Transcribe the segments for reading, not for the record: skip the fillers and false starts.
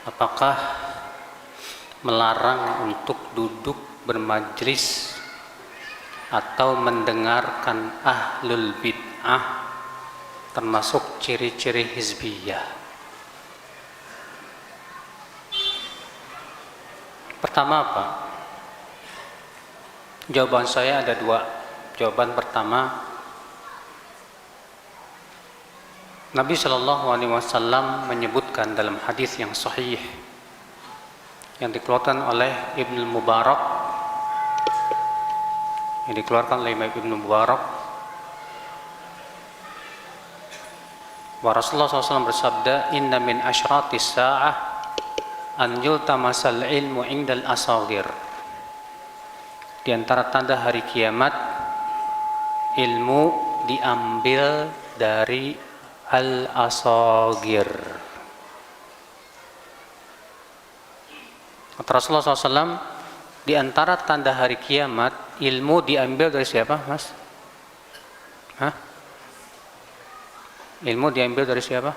Apakah melarang untuk duduk bermajlis atau mendengarkan ahlul bid'ah termasuk ciri-ciri hizbiyah? Pertama apa? Jawaban saya ada dua. Jawaban pertama, Nabi SAW menyebutkan dalam hadis yang sahih yang dikeluarkan oleh Ibnu Mubarak, bahwa Rasulullah SAW bersabda, "Inna min asyratis sa'ah an yultamasal ilmu indal asagir." Di antara tanda hari kiamat, ilmu diambil dari al-asagir. Kata Rasulullah SAW, di antara tanda hari kiamat, ilmu diambil dari siapa, Mas? Ilmu diambil dari siapa?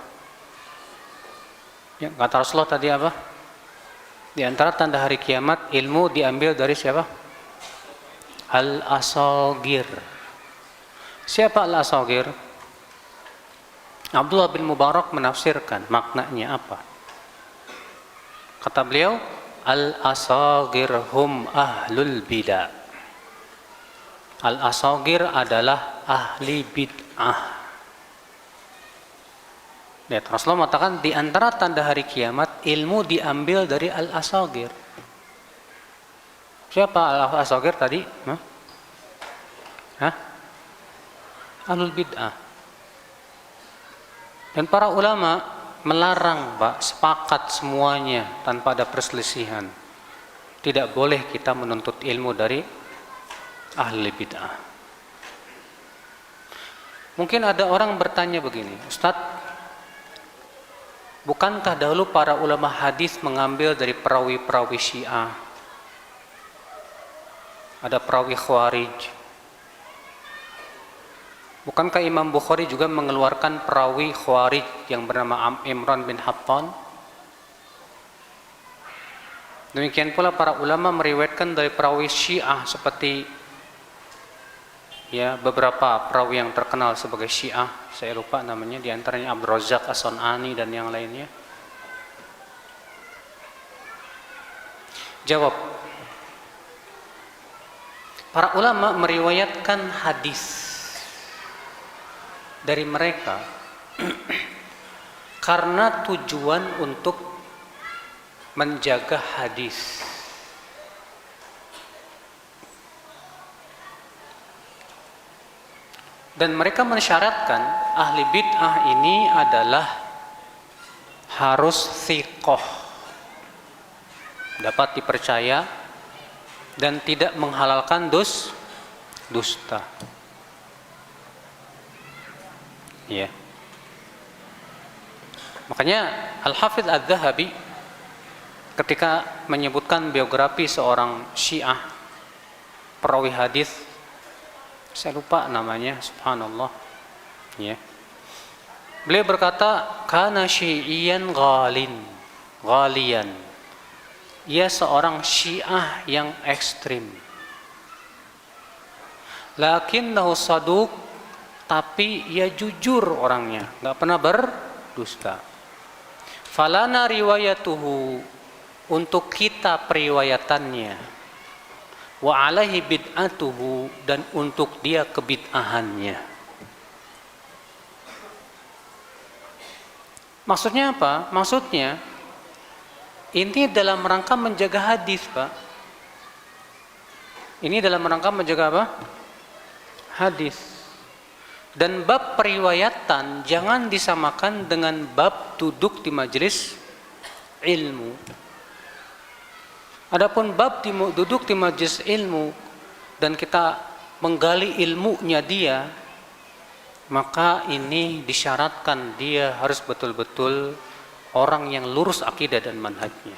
Ya, kata Rasulullah tadi apa? Di antara tanda hari kiamat, ilmu diambil dari siapa? Al-asagir. Siapa al-asagir? Abdullah bin Mubarak menafsirkan maknanya apa. Kata beliau, al-asagir hum ahlul bid'ah. Al-asagir adalah ahli bid'ah. Lihat, Rasulullah mengatakan di antara tanda hari kiamat, ilmu diambil dari al-asagir. Siapa al-asagir tadi? Ahlul bid'ah. Dan para ulama melarang, Pak, sepakat semuanya tanpa ada perselisihan. Tidak boleh kita menuntut ilmu dari ahli bid'ah. Mungkin ada orang bertanya begini, Ustadz, bukankah dahulu para ulama hadis mengambil dari perawi-perawi Syiah? Ada perawi Khawarij. Bukankah Imam Bukhari juga mengeluarkan perawi Khawarij yang bernama Imran bin Hattan? Demikian pula para ulama meriwayatkan dari perawi Syiah seperti beberapa perawi yang terkenal sebagai Syiah, saya lupa namanya, di antaranya Abdul Razak As-San'ani dan yang lainnya. Jawab. Para ulama meriwayatkan hadis dari mereka karena tujuan untuk menjaga hadis. Dan mereka mensyaratkan ahli bid'ah ini adalah harus thiqah, dapat dipercaya dan tidak menghalalkan dusta. Ya. Makanya Al-Hafidz Adz-Dzahabi ketika menyebutkan biografi seorang Syiah perawi hadis, saya lupa namanya, subhanallah, ya. Beliau berkata, kana syi'iyan ghaliyan. Ia seorang Syiah yang ekstrim. Lakinnahu saduq, tapi ia jujur orangnya, nggak pernah berdusta. Falana riwayatuhu, untuk kita periwayatannya. Wa alaihi bid'atuhu, dan untuk dia kebid'ahannya. Maksudnya apa? Maksudnya ini dalam rangka menjaga hadis, Pak. Ini dalam rangka menjaga apa? Hadis. Dan bab periwayatan jangan disamakan dengan bab duduk di majelis ilmu. Adapun bab duduk di majelis ilmu dan kita menggali ilmunya dia, maka ini disyaratkan dia harus betul-betul orang yang lurus akidah dan manhajnya.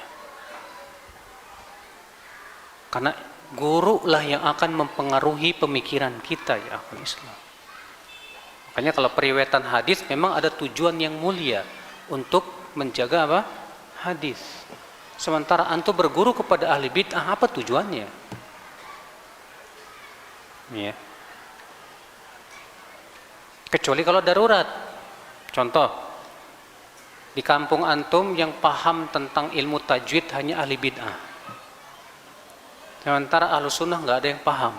Karena guru lah yang akan mempengaruhi pemikiran kita, ya akhwal Islam. Makanya kalau periwayatan hadis memang ada tujuan yang mulia untuk menjaga apa? hadis. Sementara antum berguru kepada ahli bid'ah, apa tujuannya? Ya. Kecuali kalau darurat. Contoh, di kampung antum yang paham tentang ilmu tajwid hanya ahli bid'ah. Sementara ahlu sunnah nggak ada yang paham.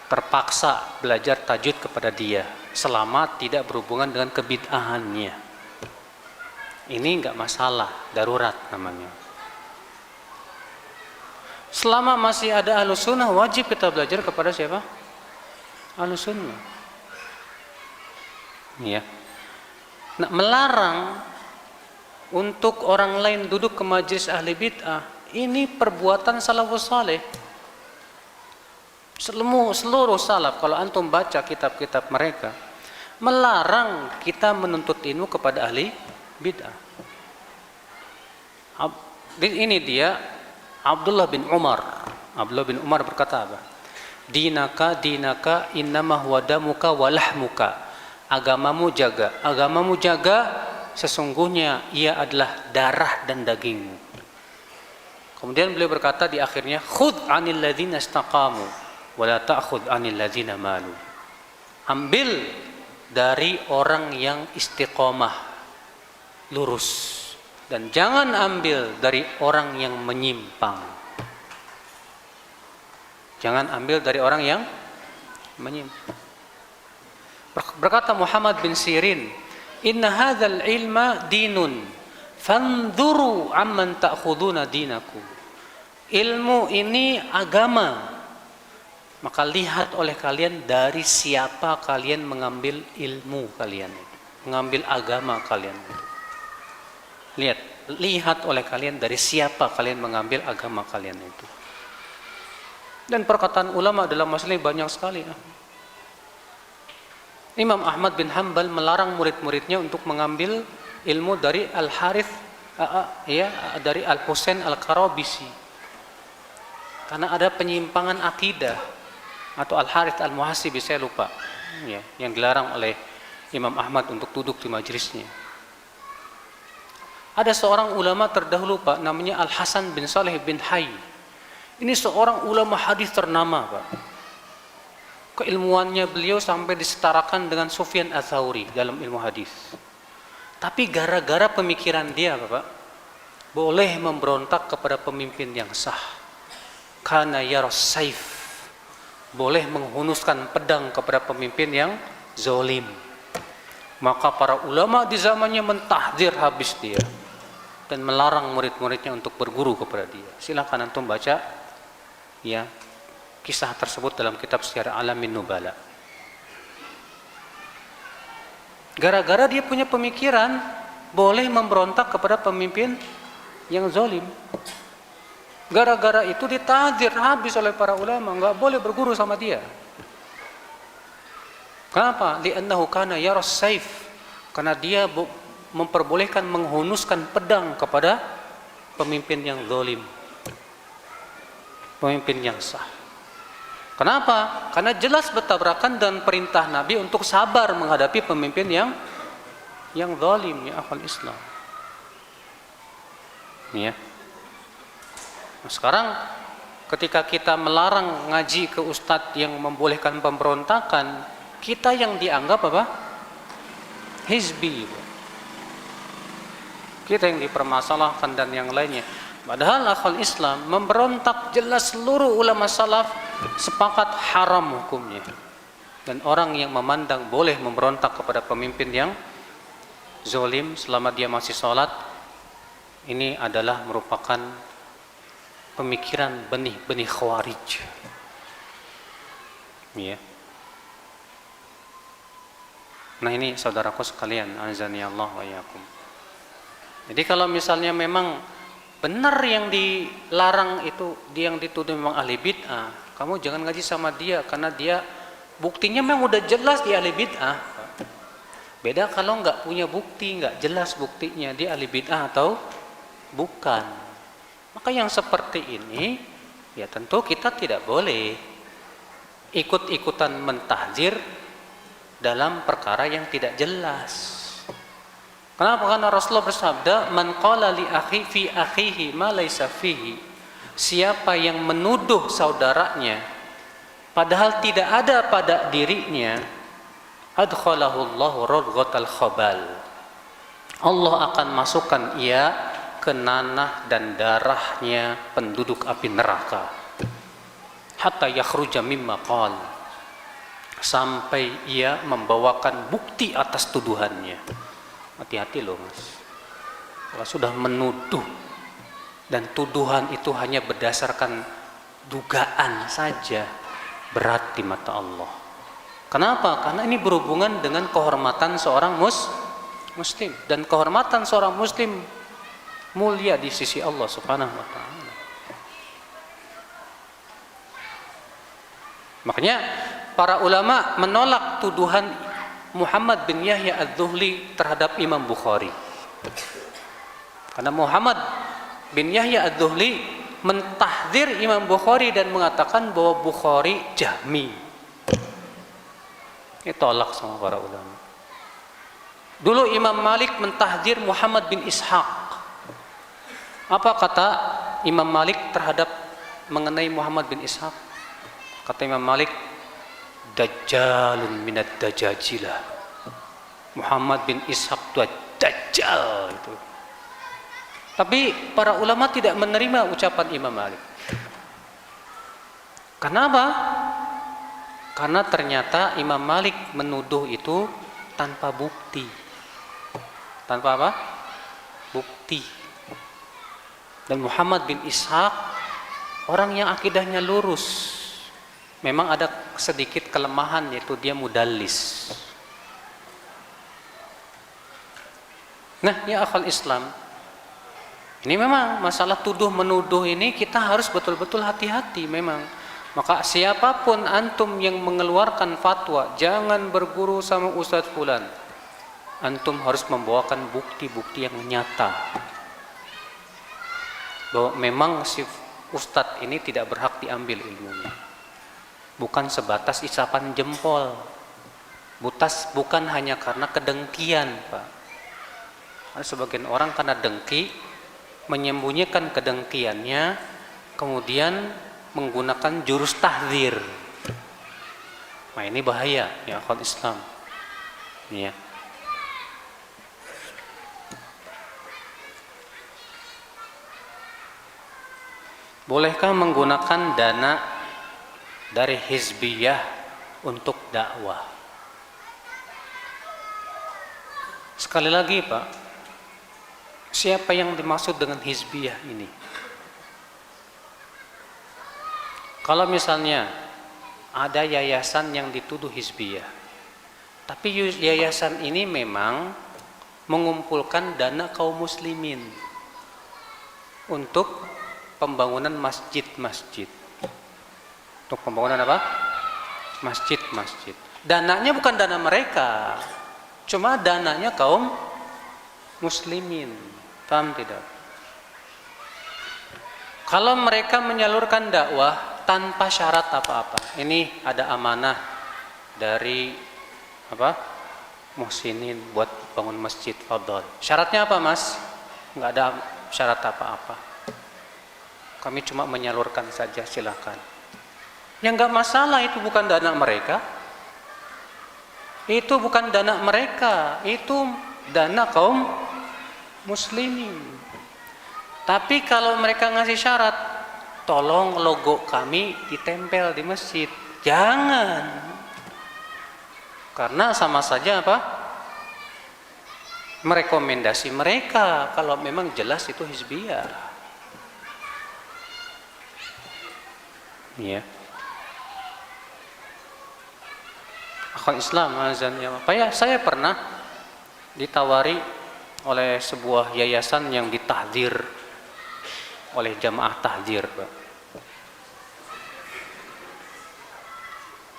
Terpaksa belajar tajwid kepada dia selama tidak berhubungan dengan kebid'ahannya. Ini nggak masalah, darurat namanya. Selama masih ada ahlu sunnah, wajib kita belajar kepada siapa? Ahlu sunnah. Ya. Nah, melarang untuk orang lain duduk ke majelis ahli bid'ah, ini perbuatan salafus saleh. Seluruh salaf, kalau antum baca kitab-kitab mereka, melarang kita menuntut ilmu kepada ahli bid'ah. Ini dia Abdullah bin Umar. Abdullah bin Umar berkata apa? Dinaka innama huwa damuka walahmuka. Agamamu jaga, sesungguhnya ia adalah darah dan dagingmu. Kemudian beliau berkata di akhirnya, khudh 'anil ladzina istaqamu wala ta'khudh 'anil ladzina malu. Ambil dari orang yang istiqomah, lurus, dan jangan ambil dari orang yang menyimpang. Jangan ambil dari orang yang menyimpang. Berkata Muhammad bin Sirin, inna hadzal ilma dinun fanzuru amman ta'khuduna dinakum. Ilmu ini agama, maka lihat oleh kalian dari siapa kalian mengambil ilmu kalian, mengambil agama kalian. Lihat oleh kalian dari siapa kalian mengambil agama kalian itu. Dan perkataan ulama dalam masalah ini banyak sekali. Imam Ahmad bin Hanbal melarang murid-muridnya untuk mengambil ilmu dari Al-Harith, dari Al-Husain Al-Karabisi, karena ada penyimpangan akidah, atau Al-Harith Al-Muhasibi, saya lupa, ya, yang dilarang oleh Imam Ahmad untuk duduk di majelisnya. Ada seorang ulama terdahulu, Pak, namanya Al-Hasan bin Saleh bin Hayy. Ini seorang ulama hadis ternama, Pak. Keilmuannya beliau sampai disetarakan dengan Sufyan Ats-Tsauri dalam ilmu hadis. Tapi gara-gara pemikiran dia, Bapak, boleh memberontak kepada pemimpin yang sah. Kana yaras saif, boleh menghunuskan pedang kepada pemimpin yang zalim. Maka para ulama di zamannya mentahdzir habis dia dan melarang murid-muridnya untuk berguru kepada dia. Silakan antum baca, ya, kisah tersebut dalam kitab Syiar Alamin Nubala. Gara-gara dia punya pemikiran boleh memberontak kepada pemimpin yang zalim. Gara-gara itu ditahdzir habis oleh para ulama, enggak boleh berguru sama dia. Kenapa? Li'annahu kana yaras saif. Karena dia memperbolehkan menghunuskan pedang kepada pemimpin yang zalim, pemimpin yang sah. Kenapa? Karena jelas bertabrakan dan perintah Nabi untuk sabar menghadapi pemimpin yang zalim, ya akhwal Islam. Ya. Nah, sekarang ketika kita melarang ngaji ke ustadz yang membolehkan pemberontakan, kita yang dianggap apa? Hizbi. Kita yang dipermasalahkan dan yang lainnya. Padahal akhwal Islam, memberontak jelas seluruh ulama salaf sepakat haram hukumnya. Dan orang yang memandang boleh memberontak kepada pemimpin yang zalim selama dia masih sholat, ini adalah merupakan pemikiran benih-benih khawarij. Ya. Nah ini saudaraku sekalian, azani Allah wa iyyakum. Jadi kalau misalnya memang benar yang dilarang itu, dia yang dituduh memang ahli bid'ah, kamu jangan ngaji sama dia karena dia buktinya memang udah jelas dia ahli bid'ah. Beda kalau nggak punya bukti, nggak jelas buktinya dia ahli bid'ah atau bukan. Maka yang seperti ini, ya tentu kita tidak boleh ikut-ikutan mentahdzir dalam perkara yang tidak jelas. Kenapa? Karena Rasulullah bersabda, "Man qala li akhi fi akhihi ma laysa fihi." Siapa yang menuduh saudaranya padahal tidak ada pada dirinya, adkhalahu Allahu radghatal khabal. Allah akan masukkan ia ke nanah dan darahnya penduduk api neraka. Hatta yakhruja mimma qala, sampai ia membawakan bukti atas tuduhannya. Hati-hati loh mas, kalau sudah menuduh dan tuduhan itu hanya berdasarkan dugaan saja, berat di mata Allah. Kenapa? Karena ini berhubungan dengan kehormatan seorang muslim, dan kehormatan seorang muslim mulia di sisi Allah Subhanahu wa taala. Makanya para ulama menolak tuduhan Muhammad bin Yahya Adz-Dzuhli terhadap Imam Bukhari. Karena Muhammad bin Yahya Adz-Dzuhli mentahdzir Imam Bukhari dan mengatakan bahwa Bukhari Jahmi. Ditolak sama para ulama. Dulu Imam Malik mentahdzir Muhammad bin Ishaq. Apa kata Imam Malik terhadap mengenai Muhammad bin Ishaq? Kata Imam Malik, Dajjalun minad dajajilah. Muhammad bin Ishaq itu Dajjal itu. Tapi para ulama tidak menerima ucapan Imam Malik. Kenapa? Karena ternyata Imam Malik menuduh itu tanpa bukti. Tanpa apa? Bukti. Dan Muhammad bin Ishaq orang yang akidahnya lurus. Memang ada sedikit kelemahan, yaitu dia mudallis. Nah, ya akhal Islam, ini memang masalah tuduh menuduh ini kita harus betul-betul hati-hati memang. Maka siapapun antum yang mengeluarkan fatwa, jangan berguru sama Ustadz Fulan. Antum harus membawakan bukti-bukti yang nyata bahwa memang si Ustadz ini tidak berhak diambil ilmunya. Bukan sebatas isapan jempol, bukan hanya karena kedengkian, Pak. Ada sebagian orang karena dengki menyembunyikan kedengkiannya, kemudian menggunakan jurus tahdzir. Nah ini bahaya ya akhwat Islam. Ya. Bolehkah menggunakan dana dari hizbiyah untuk dakwah? Sekali lagi Pak, siapa yang dimaksud dengan hizbiyah ini? Kalau misalnya ada yayasan yang dituduh hizbiyah, tapi yayasan ini memang mengumpulkan dana kaum muslimin untuk pembangunan masjid-masjid. Untuk pembangunan apa? Masjid-masjid. Dananya bukan dana mereka, cuma dananya kaum muslimin. Paham tidak? Kalau mereka menyalurkan dakwah tanpa syarat apa-apa, ini ada amanah dari apa? Muhsinin buat bangun masjid, fadhol. Syaratnya apa mas? Nggak ada syarat apa-apa. Kami cuma menyalurkan saja, silakan. Yang nggak masalah, itu bukan dana mereka. Itu bukan dana mereka, itu dana kaum muslimin. Tapi kalau mereka ngasih syarat, tolong logo kami ditempel di masjid, jangan. Karena sama saja apa? Merekomendasi mereka kalau memang jelas itu hizbiyah. Ya. Akhwat Islam azan ya. Saya pernah ditawari oleh sebuah yayasan yang ditahdzir oleh jamaah tahdzir, Pak.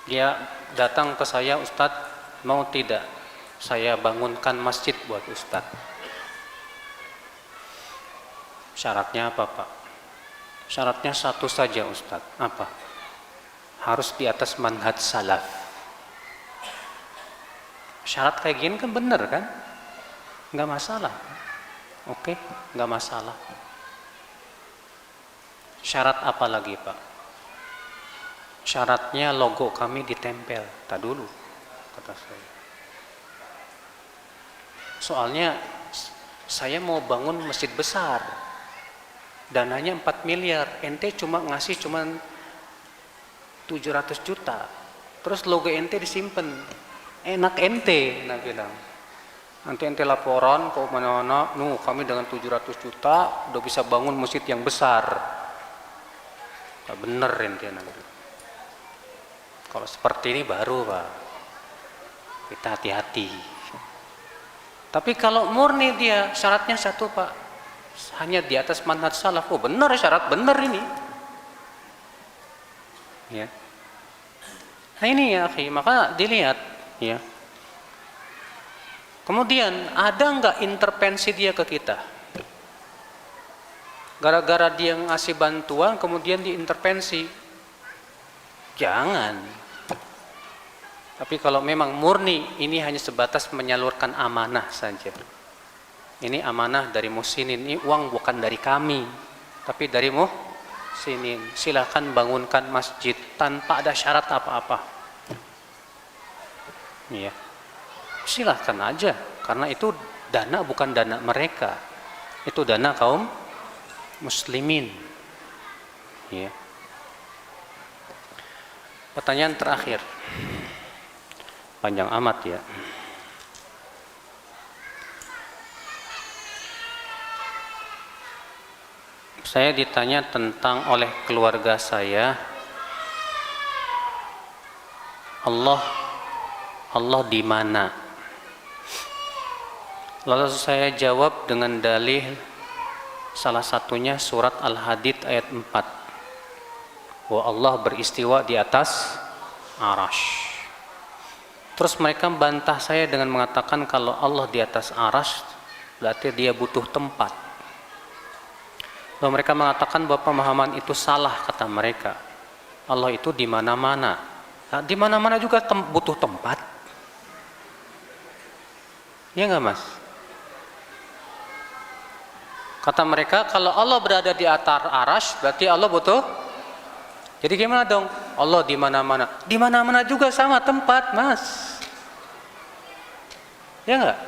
Dia datang ke saya, Ustadz, mau tidak saya bangunkan masjid buat Ustadz? Syaratnya apa, Pak? Syaratnya satu saja, Ustadz. Apa? Harus di atas manhaj salaf. Syarat kayak gini kan benar kan? nggak masalah. Oke, nggak masalah. Syarat apa lagi Pak? Syaratnya logo kami ditempel. Tak dulu, kata saya. Soalnya saya mau bangun masjid besar, dananya 4 miliar, ente cuma ngasih cuma 700 juta, terus logo ente disimpan, enak ente, nah bilang. Nanti ente laporan ke mana-mana, kami dengan 700 juta udah bisa bangun masjid yang besar. Gak bener ente nanti. Kalau seperti ini baru Pak, kita hati-hati. Tapi kalau murni dia syaratnya satu Pak, hanya di atas manhaj salaf, oh benar syarat benar ini. Ya. Nah ini ya akhi, maka dilihat ya. Kemudian ada nggak intervensi dia ke kita? Gara-gara dia ngasih bantuan kemudian diintervensi? Jangan. Tapi kalau memang murni ini hanya sebatas menyalurkan amanah saja. Ini amanah dari muhsinin, ini uang bukan dari kami, tapi dari muhsinin. Silakan bangunkan masjid tanpa ada syarat apa-apa. Iya. Silakan aja, karena itu dana bukan dana mereka. Itu dana kaum muslimin. Iya. Pertanyaan terakhir. Panjang amat ya. Saya ditanya tentang oleh keluarga saya, Allah di mana? Lalu saya jawab dengan dalih salah satunya surat Al-Hadid ayat 4. Bahwa Allah beristiwa di atas Arasy. Terus mereka bantah saya dengan mengatakan kalau Allah di atas Arasy berarti dia butuh tempat. Lalu mereka mengatakan bahwa pemahaman itu salah, kata mereka. Allah itu di mana-mana. Nah, di mana-mana juga butuh tempat. Ya enggak Mas? Kata mereka kalau Allah berada di atas Arasy berarti Allah butuh. Jadi gimana dong? Allah di mana-mana. Di mana-mana juga sama tempat, Mas. Ya enggak?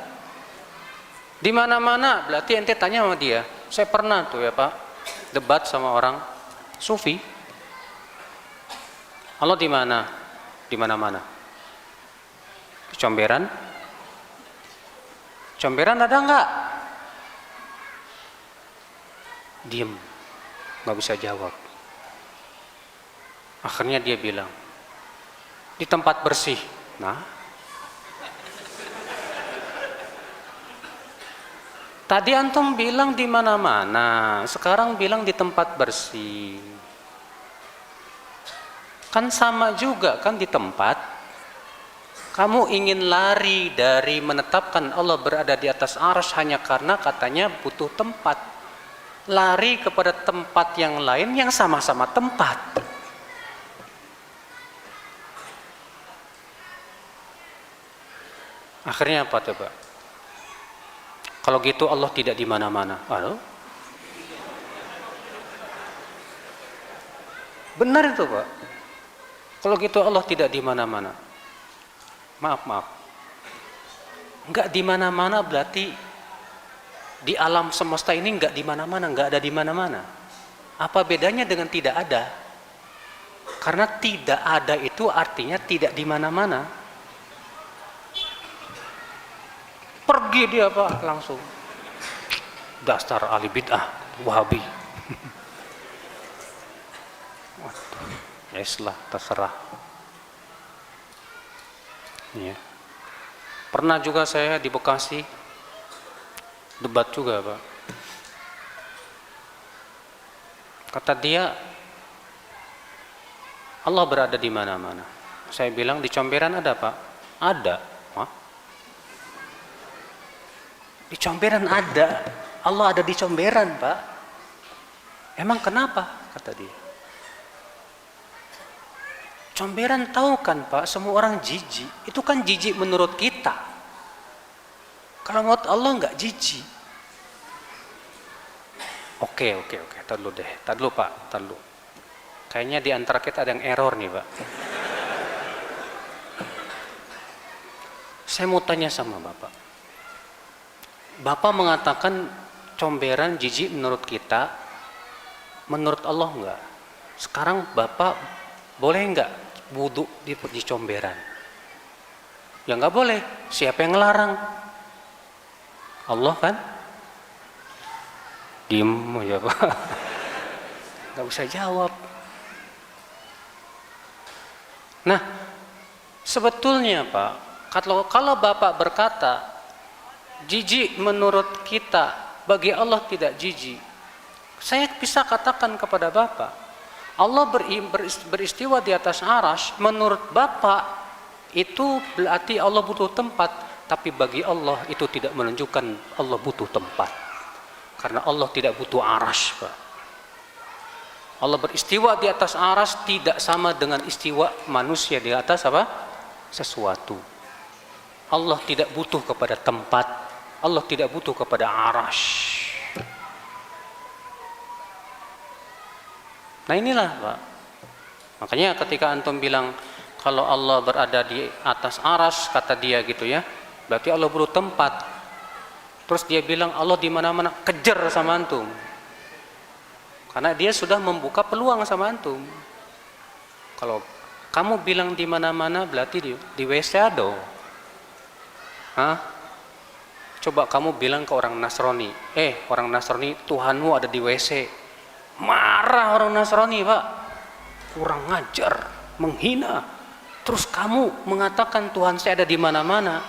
Di mana-mana berarti ente tanya sama dia. Saya pernah tuh ya Pak, debat sama orang sufi. Allah di mana? Di mana-mana. Di Comberan? Comberan ada enggak? Diem, nggak bisa jawab. Akhirnya dia bilang, di tempat bersih. Nah, tadi antum bilang di mana-mana, sekarang bilang di tempat bersih. Kan sama juga kan di tempat. Kamu ingin lari dari menetapkan Allah berada di atas Arasy hanya karena katanya butuh tempat. Lari kepada tempat yang lain yang sama-sama tempat. Akhirnya apa coba? Kalau gitu Allah tidak di mana-mana. Halo? Benar itu Pak. Kalau gitu Allah tidak di mana-mana. Maaf. Enggak di mana-mana berarti di alam semesta ini enggak di mana-mana, enggak ada di mana-mana. Apa bedanya dengan tidak ada? Karena tidak ada itu artinya tidak di mana-mana. Pergi dia Pak langsung. Dasar ahli bid'ah, Wahabi. Yeslah, terserah. Ya. Pernah juga saya di Bekasi debat juga Pak. Kata dia, Allah berada di mana-mana. Saya bilang di Comberan ada Pak. Ada. Hah? Di Comberan ada. Allah ada di Comberan Pak. Emang kenapa? Kata dia. Comberan tahu kan Pak, semua orang jijik. Itu kan jijik menurut kita. Kalau menurut Allah nggak jijik. Oke. Tar dulu deh. Tar dulu Pak. Tar dulu. Kayaknya di antara kita ada yang error nih Pak. Saya mau tanya sama Bapak. Bapak mengatakan comberan jijik menurut kita, menurut Allah enggak. Sekarang Bapak boleh enggak wudhu di comberan? Ya enggak boleh. Siapa yang ngelarang? Allah kan? Diem aja Pak. Enggak bisa jawab. Nah, sebetulnya Pak, kalau Bapak berkata jijik menurut kita, bagi Allah tidak jijik, saya bisa katakan kepada Bapak, Allah beristiwa di atas arsy, menurut Bapak itu berarti Allah butuh tempat, tapi bagi Allah itu tidak menunjukkan Allah butuh tempat, karena Allah tidak butuh arsy Pak. Allah beristiwa di atas arsy tidak sama dengan istiwa manusia di atas apa? Sesuatu. Allah tidak butuh kepada tempat, Allah tidak butuh kepada arsy. Nah inilah Pak. Makanya ketika antum bilang kalau Allah berada di atas arsy, kata dia gitu ya, berarti Allah butuh tempat. Terus dia bilang Allah di mana-mana, kejar sama antum. Karena dia sudah membuka peluang sama antum. Kalau kamu bilang di mana-mana berarti di WC ada. Hah? Coba kamu bilang ke orang Nasrani, orang Nasrani, Tuhanmu ada di WC. Marah orang Nasrani Pak, kurang ngajar, menghina. Terus kamu mengatakan Tuhan saya ada di mana-mana,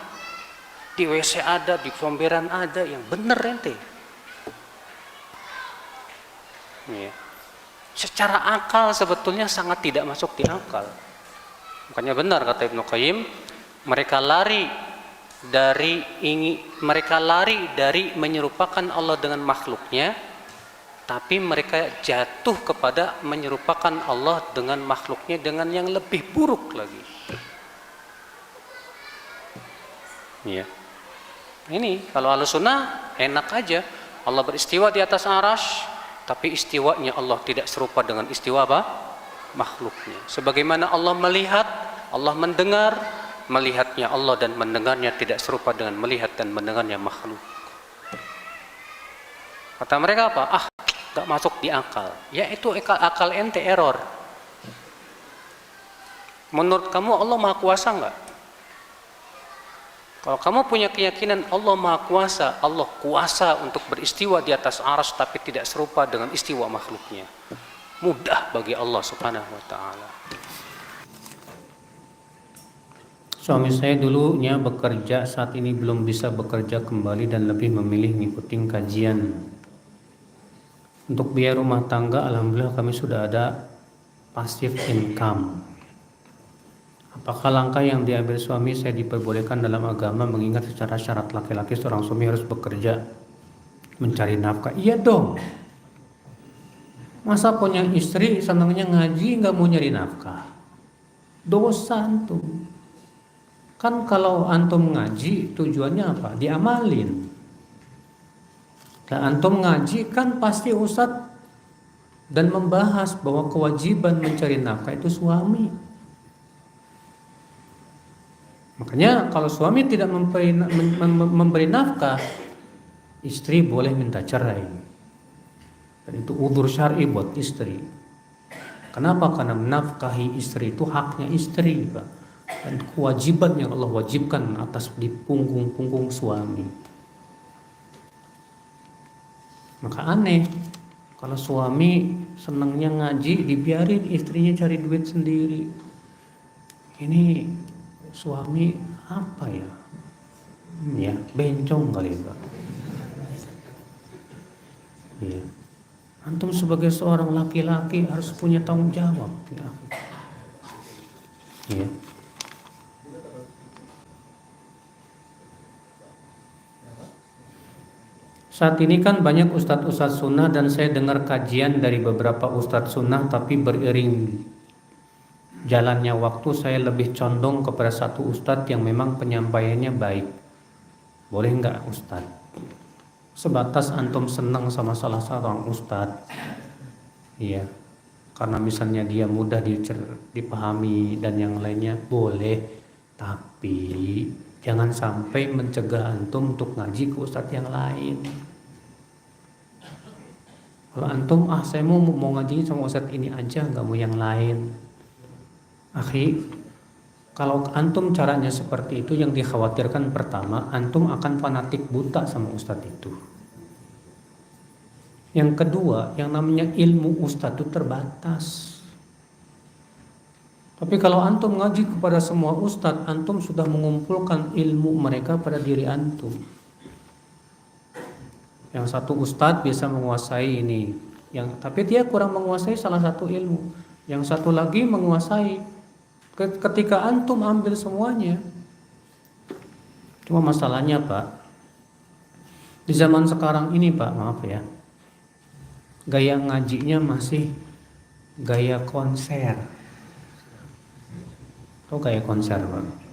di WC ada, di comberan ada, yang bener ente. Ya. Secara akal sebetulnya sangat tidak masuk di akal. Makanya benar kata Ibnu Qayyim, mereka lari dari menyerupakan Allah dengan makhluknya, tapi mereka jatuh kepada menyerupakan Allah dengan makhluknya dengan yang lebih buruk lagi. Ya. Ini kalau Ahlussunnah enak aja, Allah beristiwa di atas arsy, tapi istiwanya Allah tidak serupa dengan istiwa apa? Makhluknya. Sebagaimana Allah melihat, Allah mendengar, melihatnya Allah dan mendengarnya tidak serupa dengan melihat dan mendengarnya makhluk. Kata mereka apa? Gak masuk di akal. Ya itu akal ente error. Menurut kamu Allah Maha Kuasa enggak? Kalau kamu punya keyakinan Allah Maha Kuasa, Allah kuasa untuk beristiwa di atas arsy tapi tidak serupa dengan istiwa makhluknya, mudah bagi Allah Subhanahu wa taala. Suami saya dulunya bekerja, saat ini belum bisa bekerja kembali dan lebih memilih mengikuti kajian. Untuk biaya rumah tangga, alhamdulillah kami sudah ada passive income. Apakah langkah yang diambil suami saya diperbolehkan dalam agama, mengingat secara syarat laki-laki seorang suami harus bekerja mencari nafkah? Iya dong. Masa punya istri senangnya ngaji nggak mau nyari nafkah? Dosa antum. Kan kalau antum ngaji tujuannya apa? Diamalin. Dan antum ngaji kan pasti ustadz dan membahas bahwa kewajiban mencari nafkah itu suami. Makanya kalau suami tidak memberi nafkah, istri boleh minta cerai. Dan itu udzur syar'i buat istri. Kenapa? Karena menafkahi istri itu haknya istri, Pak. Dan kewajiban yang Allah wajibkan atas di punggung suami. Maka aneh kalau suami senangnya ngaji dibiarin istrinya cari duit sendiri. Ini suami apa ya? Ya, bencong kali Pak. Ya. Antum sebagai seorang laki-laki harus punya tanggung jawab. Ya. Saat ini kan banyak ustadz-ustadz sunnah dan saya dengar kajian dari beberapa ustadz sunnah, tapi beriring jalannya waktu saya lebih condong kepada satu ustadz yang memang penyampaiannya baik. Boleh nggak Ustadz? Sebatas antum senang sama salah seorang Ustadz, iya, karena misalnya dia mudah dipahami dan yang lainnya, boleh. Tapi jangan sampai mencegah antum untuk ngaji ke Ustadz yang lain. Kalau antum, saya mau ngaji sama Ustadz ini aja, nggak mau yang lain. Akhi, kalau antum caranya seperti itu, yang dikhawatirkan pertama, antum akan fanatik buta sama Ustadz itu. Yang kedua, yang namanya ilmu Ustadz itu terbatas. Tapi kalau antum ngaji kepada semua Ustadz, antum sudah mengumpulkan ilmu mereka pada diri antum. Yang satu Ustadz bisa menguasai ini, tapi dia kurang menguasai salah satu ilmu. Yang satu lagi menguasai. Ketika antum ambil semuanya, cuma masalahnya Pak, di zaman sekarang ini Pak, maaf ya, gaya ngajinya masih gaya konser. Tahu gaya konser Pak?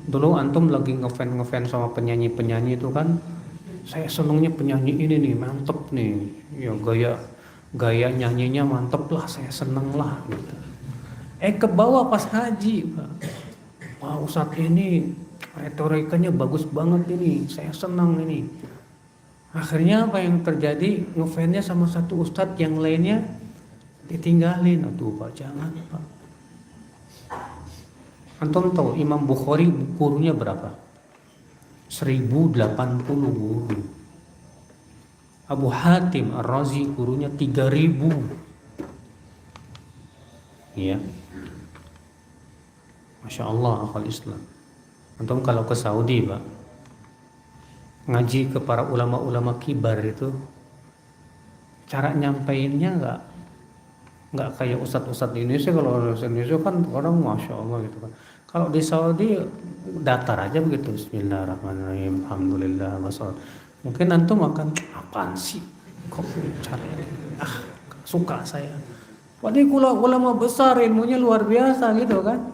Dulu antum lagi ngefans sama penyanyi itu kan, saya senengnya penyanyi ini nih, mantep nih, ya gaya nyanyinya mantep lah, saya seneng lah gitu. Ke bawah pas haji Pak, wah Ustadz ini retorikanya bagus banget ini, saya senang ini. Akhirnya apa yang terjadi, ngefansnya sama satu Ustadz, yang lainnya ditinggalin. Aduh Pak, jangan Pak. Antum tahu Imam Bukhari gurunya berapa? 1080 guru. Abu Hatim Ar-Razi gurunya 3000. Iya. Masya Allah akal Islam. Antum kalau ke Saudi Pak, ngaji ke para ulama-ulama kibar itu, cara nyampainnya nggak kayak ustadz-ustadz di Indonesia. Kalau ustadz Indonesia kan orang Masya Allah gitu kan. Kalau di Saudi datar aja begitu, Bismillahirrahmanirrahim, Alhamdulillah, wassalam. Mungkin antum akan, apaan sih kok caranya, suka saya. Padahal ulama besar, ilmunya luar biasa gitu kan.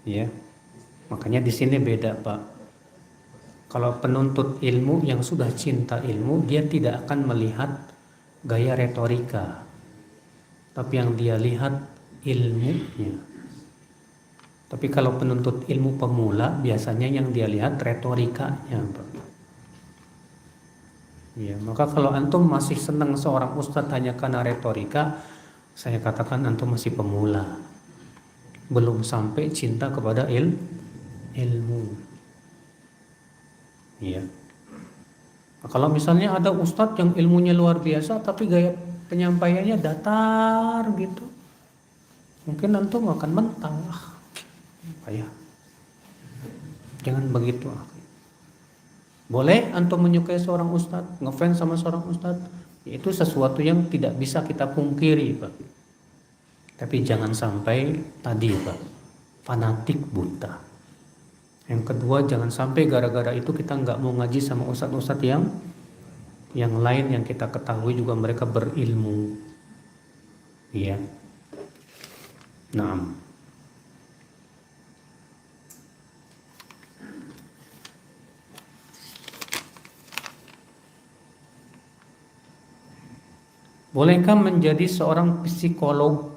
Iya. Makanya di sini beda Pak. Kalau penuntut ilmu yang sudah cinta ilmu, dia tidak akan melihat gaya retorika, tapi yang dia lihat ilmunya. Tapi kalau penuntut ilmu pemula, biasanya yang dia lihat retorikanya Pak. Ya, maka kalau antum masih senang seorang ustadz hanya karena retorika, saya katakan antum masih pemula, belum sampai cinta kepada ilmu. Ya. Nah, kalau misalnya ada ustadz yang ilmunya luar biasa, tapi gaya penyampaiannya datar gitu, mungkin antum akan mentang, ya, jangan begitu. Boleh antum menyukai seorang ustadz, ngefans sama seorang ustadz, itu sesuatu yang tidak bisa kita pungkiri Pak. Tapi jangan sampai tadi Pak, fanatik buta. Yang kedua, jangan sampai gara-gara itu kita nggak mau ngaji sama ustadz-ustadz yang lain yang kita ketahui juga mereka berilmu. Iya. Naam. Bolehkah menjadi seorang psikolog?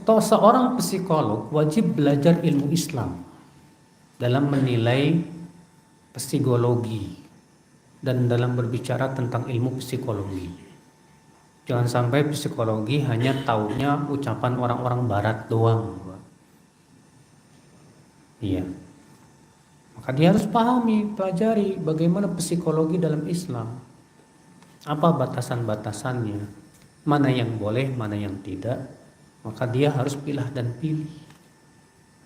Seorang psikolog wajib belajar ilmu Islam dalam menilai psikologi dan dalam berbicara tentang ilmu psikologi. Jangan sampai psikologi hanya taunya ucapan orang-orang barat doang. Iya. Maka dia harus pahami, pelajari bagaimana psikologi dalam Islam. Apa batasan-batasannya, mana yang boleh, mana yang tidak, maka dia harus pilih dan pilih.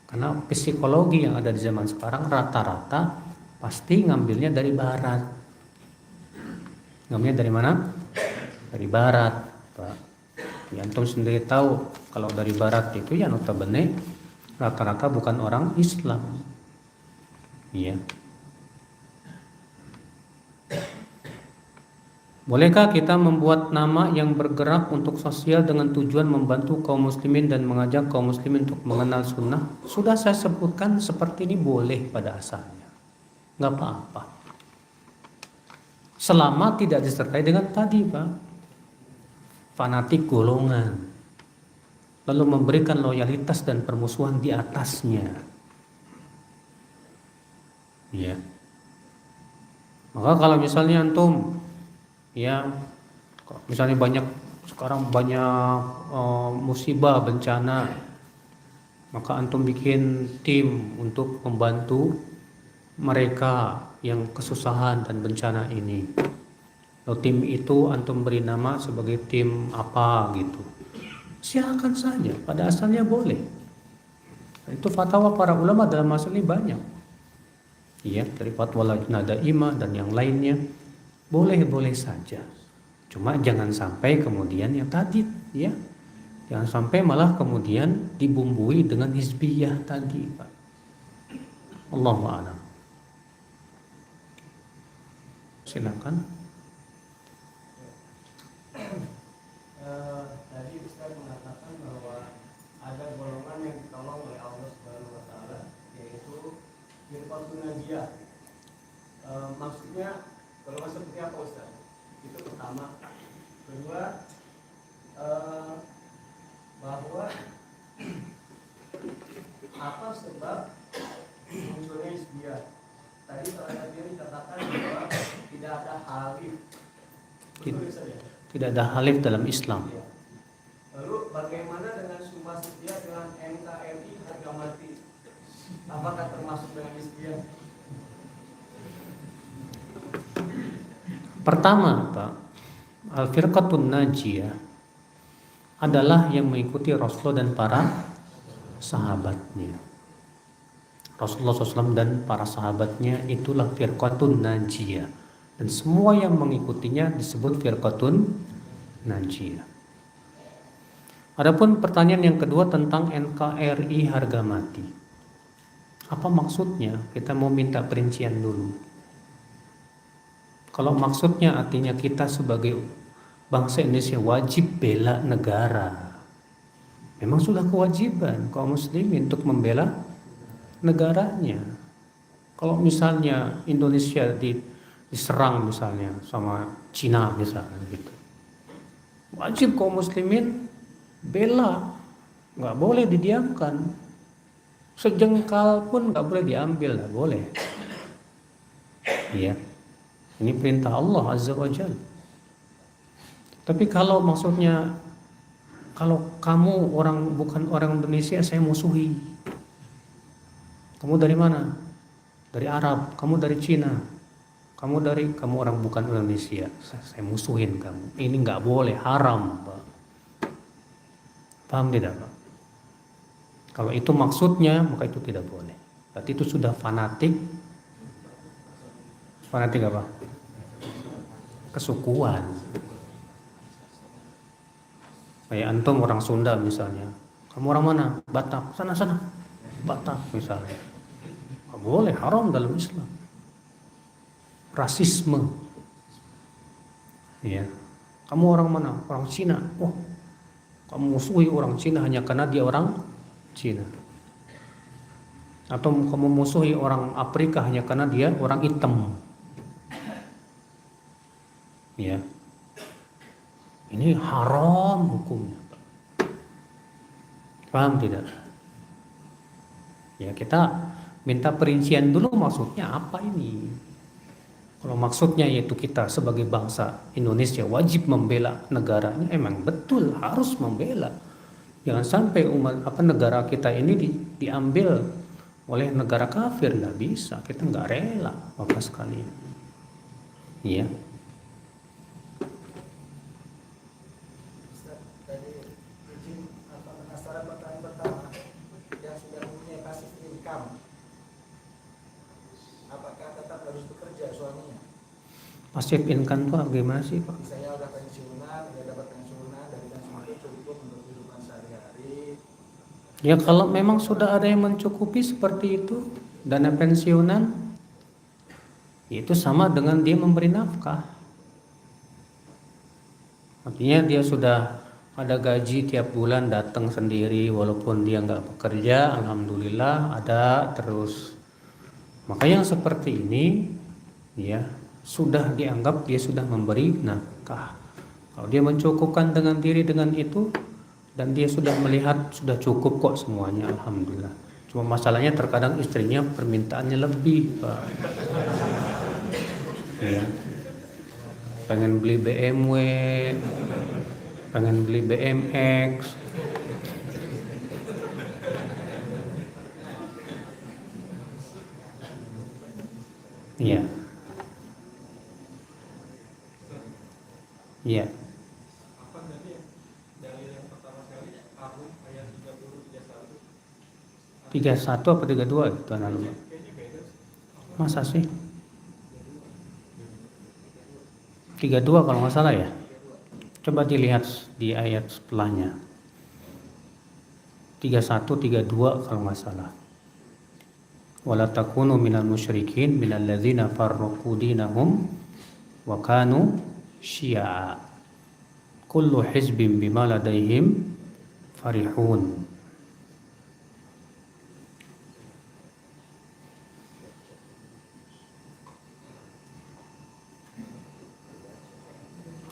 Karena psikologi yang ada di zaman sekarang rata-rata pasti ngambilnya dari barat. Ngambilnya dari mana? Dari barat, Pak. Ya, antum sendiri tahu kalau dari barat itu ya notabene rata-rata bukan orang Islam. Iya. Bolehkah kita membuat nama yang bergerak untuk sosial dengan tujuan membantu kaum muslimin dan mengajak kaum muslimin untuk mengenal sunnah? Sudah saya sebutkan seperti ini boleh pada asalnya. Nggak apa-apa. Selama tidak disertai dengan tadi, Pak. Fanatik golongan. Lalu memberikan loyalitas dan permusuhan di atasnya. Ya. Maka kalau misalnya antum ya misalnya sekarang banyak musibah bencana, maka antum bikin tim untuk membantu mereka yang kesusahan dan bencana ini. Lalu tim itu antum beri nama sebagai tim apa gitu, silakan saja, pada asalnya boleh. Itu fatwa para ulama dalam masalah ini banyak, ya, dari fatwa Lajnah Daimah dan yang lainnya. Boleh-boleh saja. Cuma jangan sampai kemudian yang tadi, ya. Jangan sampai malah kemudian dibumbui dengan hizbiyah tadi, Pak. Allahu a'lam. Silakan. Tadi Ustaz mengatakan bahwa ada golongan yang ditolong oleh Allah Subhanahu wa taala, yaitu firqatun najiyah. Maksudnya golongan seperti apa, Ustaz? Itu pertama. Kedua, bahwa apa sebab munculnya hizbiyah? Tadi terhadap dia dikatakan bahwa tidak ada halif. Betul saja. Tidak ada halif dalam Islam. Ya. Lalu bagaimana dengan Sumpah Setia dengan NKRI harga mati? Apakah termasuk dengan hizbiyah? Pertama, Pak, Al-Firqatun Najiyah adalah yang mengikuti Rasulullah dan para sahabatnya. Rasulullah SAW dan para sahabatnya itulah Firqatun Najiyah. Dan semua yang mengikutinya disebut Firqatun Najiyah. Adapun pertanyaan yang kedua tentang NKRI harga mati. Apa maksudnya? Kita mau minta perincian dulu. Kalau maksudnya artinya kita sebagai bangsa Indonesia wajib bela negara. Memang sudah kewajiban kaum muslimin untuk membela negaranya. Kalau misalnya Indonesia diserang misalnya sama Cina misalnya gitu, wajib kaum muslimin bela, nggak boleh didiamkan. Sejengkal pun nggak boleh diambil, nggak boleh. Iya. Ini perintah Allah Azza wa Jalla. Tapi kalau maksudnya, kalau kamu bukan orang Indonesia, saya musuhi. Kamu dari mana? Dari Arab. Kamu dari Cina. Kamu orang bukan Indonesia. Saya musuhin kamu. Ini nggak boleh, haram, Pak. Paham tidak, Pak? Kalau itu maksudnya, maka itu tidak boleh. Berarti itu sudah fanatik. Fanatik apa? Kesukuan. Kayak antum orang Sunda misalnya. Kamu orang mana? Batak. Sana. Batak misalnya. Nggak boleh, haram dalam Islam. Rasisme. Ya. Kamu orang mana? Orang Cina. Oh, kamu musuhi orang Cina hanya karena dia orang Cina. Atau kamu musuhi orang Afrika hanya karena dia orang hitam. Ya, ini haram hukumnya. Paham tidak? Ya, kita minta perincian dulu maksudnya apa ini. Kalau maksudnya yaitu kita sebagai bangsa Indonesia wajib membela negaranya, emang betul harus membela. Jangan sampai negara kita ini diambil oleh negara kafir, nggak bisa. Kita nggak rela, Bapak sekalian. Iya. Pasif income itu gimana sih, Pak? Misalnya udah pensiunan, dia dapat pensiunan dari pensiun itu cukup untuk kehidupan sehari-hari. Ya kalau memang sudah ada yang mencukupi seperti itu, dana pensiunan, itu sama dengan dia memberi nafkah. Artinya dia sudah ada gaji tiap bulan datang sendiri walaupun dia nggak bekerja, alhamdulillah ada terus. Maka yang seperti ini ya sudah dianggap dia sudah memberi nafkah. Kalau dia mencukupkan dengan diri dengan itu dan dia sudah melihat sudah cukup kok semuanya, alhamdulillah. Cuma masalahnya terkadang istrinya permintaannya lebih, Pak. Ya. Pengen beli BMW, pengen beli BMX. Iya. Iya. 31 apa 32 itu analognya. Masa sih? 32 kalau nggak salah ya. Coba dilihat di ayat setelahnya. 31, 32 kalau nggak salah. Wala takunu minal musyrikin minal ladzina farraqu dinahum wa kanu syi'a. Kullu hizbin bima ladaihim farihun.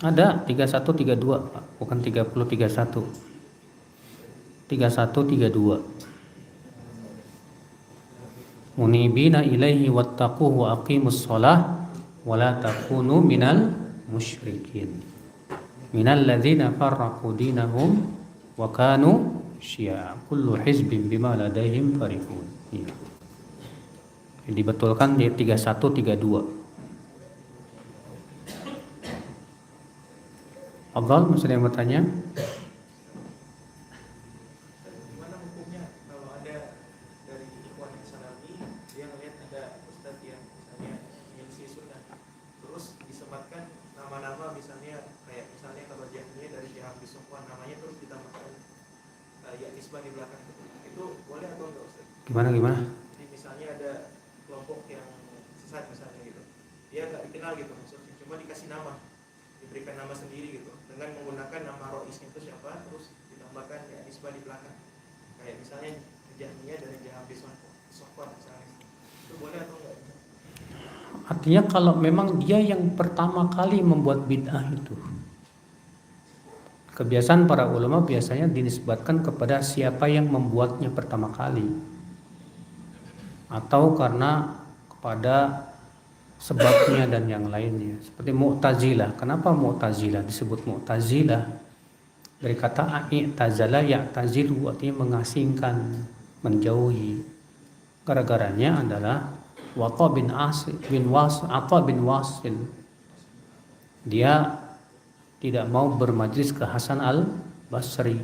Ada 31 32, Pak. Bukan 30 31. 31 32. Munibina ilaihi wattaquhu wa aqimus shalah wa la takunu minal musyrikin. Minal ladzina farraqu dinahum wa kanu syi'a. Kullu hizbin bima ladaihim farihun. Ya. Dibetulkan di 31 32. Abdul, masih ada yang bertanya? Gimana hukumnya kalau ada dari ikhwan Islami dia ngelihat ada ustadz yang misalnya mengisi sunnah, terus disematkan nama-nama misalnya kayak misalnya kalau jahmiah dari Syekh Abdus Sofwan namanya terus ditambahkan ya nisbah di belakang itu boleh atau enggak Ustaz? Gimana? Jadi misalnya ada kelompok yang sesat misalnya gitu, dia nggak dikenal gitu maksudnya, cuma dikasih nama, diberikan nama sendiri gitu dengan menggunakan nama roisnya itu siapa, terus ditambahkan ya nisbah di belakang kayak misalnya jahmiyah dari Jahabis Sofwan misalnya, itu boleh atau enggak? Artinya kalau memang dia yang pertama kali membuat bid'ah itu, kebiasaan para ulama biasanya dinisbatkan kepada siapa yang membuatnya pertama kali, atau karena kepada sebabnya dan yang lainnya. Seperti Mu'tazilah. Kenapa Mu'tazilah disebut Mu'tazilah? Dari kata i'tazala ya'tazilu, artinya mengasingkan, menjauhi. Gara-garanya adalah Atha bin Wasil. Dia tidak mau bermajlis ke Hasan al-Basri.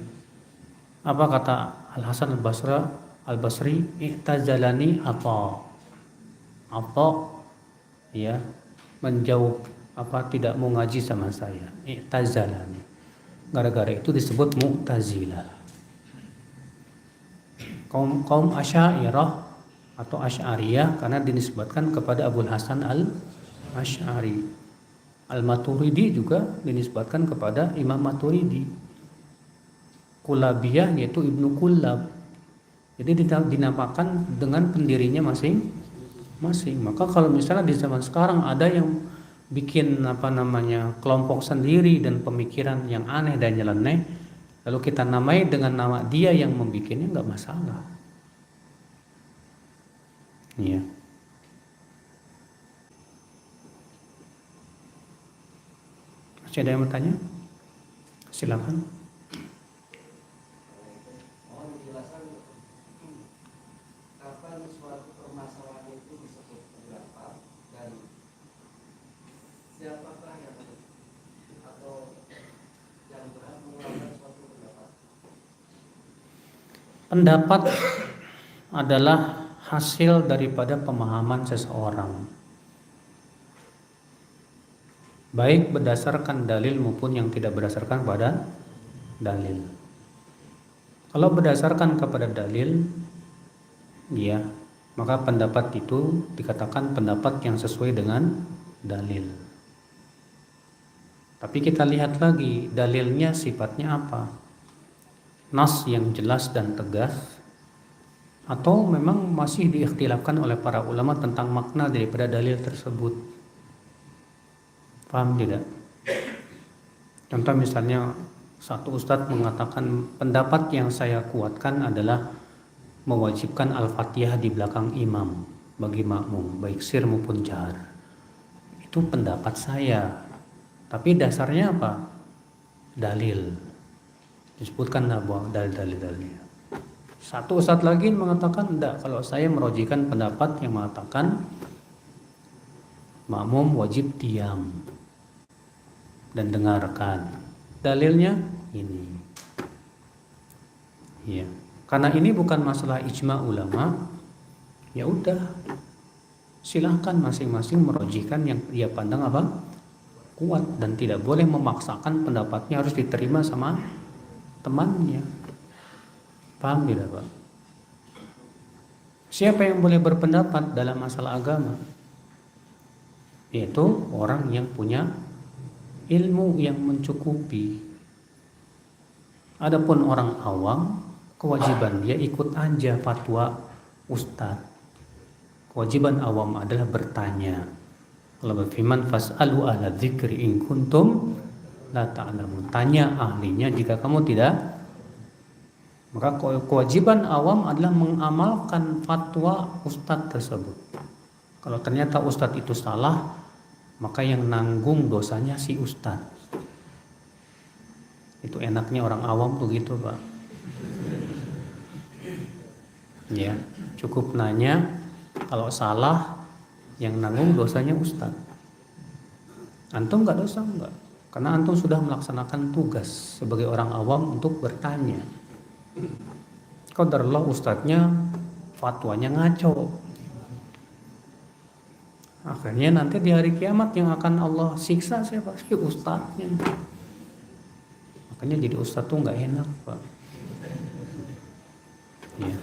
Apa kata Al-Hasan al-Basri? I'tazalani Atha ya menjauh, tidak mau ngaji sama saya, i'tazalani. Gara-gara itu disebut Mu'tazilah. Kaum Asy'ariyah atau Asy'ariyah karena dinisbatkan kepada Abul Hasan al-Asy'ari. Al-Maturidi juga dinisbatkan kepada Imam Maturidi. Kullabiyah yaitu Ibnu Kullab. Jadi dinamakan dengan pendirinya masing-masing. Maka kalau misalnya di zaman sekarang ada yang bikin kelompok sendiri dan pemikiran yang aneh dan nyeleneh, lalu kita namai dengan nama dia yang membikinnya, nggak masalah. Iya. Masih ada yang bertanya? Silakan. Pendapat adalah hasil daripada pemahaman seseorang, baik berdasarkan dalil maupun yang tidak berdasarkan pada dalil. Kalau berdasarkan kepada dalil, ya, maka pendapat itu dikatakan pendapat yang sesuai dengan dalil. Tapi kita lihat lagi dalilnya sifatnya apa. Nas yang jelas dan tegas, atau memang masih diikhtilafkan oleh para ulama tentang makna daripada dalil tersebut. Paham tidak? Contoh misalnya satu ustadz mengatakan pendapat yang saya kuatkan adalah mewajibkan Al-Fatihah di belakang imam bagi makmum, baik sir maupun jahar. Itu pendapat saya. Tapi dasarnya apa? Dalil. Disebutkan dalil-dalilnya. Satu ustadz lagi mengatakan enggak, kalau saya merojikan pendapat yang mengatakan makmum wajib diam dan dengarkan. Dalilnya ini. Ya. Karena ini bukan masalah ijma ulama, ya udah. Silahkan masing-masing merojikan yang dia pandang apa? Kuat, dan tidak boleh memaksakan pendapatnya harus diterima sama temannya. Paham tidak, Pak? Siapa yang boleh berpendapat dalam masalah agama? Yaitu orang yang punya ilmu yang mencukupi. Adapun orang awam, kewajiban dia ikut aja fatwa ustadz. Kewajiban awam adalah bertanya. Allah berfirman, fas'alu ahla dzikri in kuntum la ta'lamun. Tanya ahlinya jika kamu tidak. Maka kewajiban awam adalah mengamalkan fatwa ustadz tersebut. Kalau ternyata ustadz itu salah, maka yang nanggung dosanya si ustadz. Itu enaknya orang awam tuh gitu, Pak. Ya, cukup nanya, kalau salah yang nanggung dosanya ustadz. Antum nggak dosa enggak? Karena antum sudah melaksanakan tugas sebagai orang awam untuk bertanya. Qadarullah ustadznya fatwanya ngaco. Akhirnya nanti di hari kiamat yang akan Allah siksa siapa? Si ustadznya. Makanya jadi ustadz tuh nggak enak, Pak. Ya.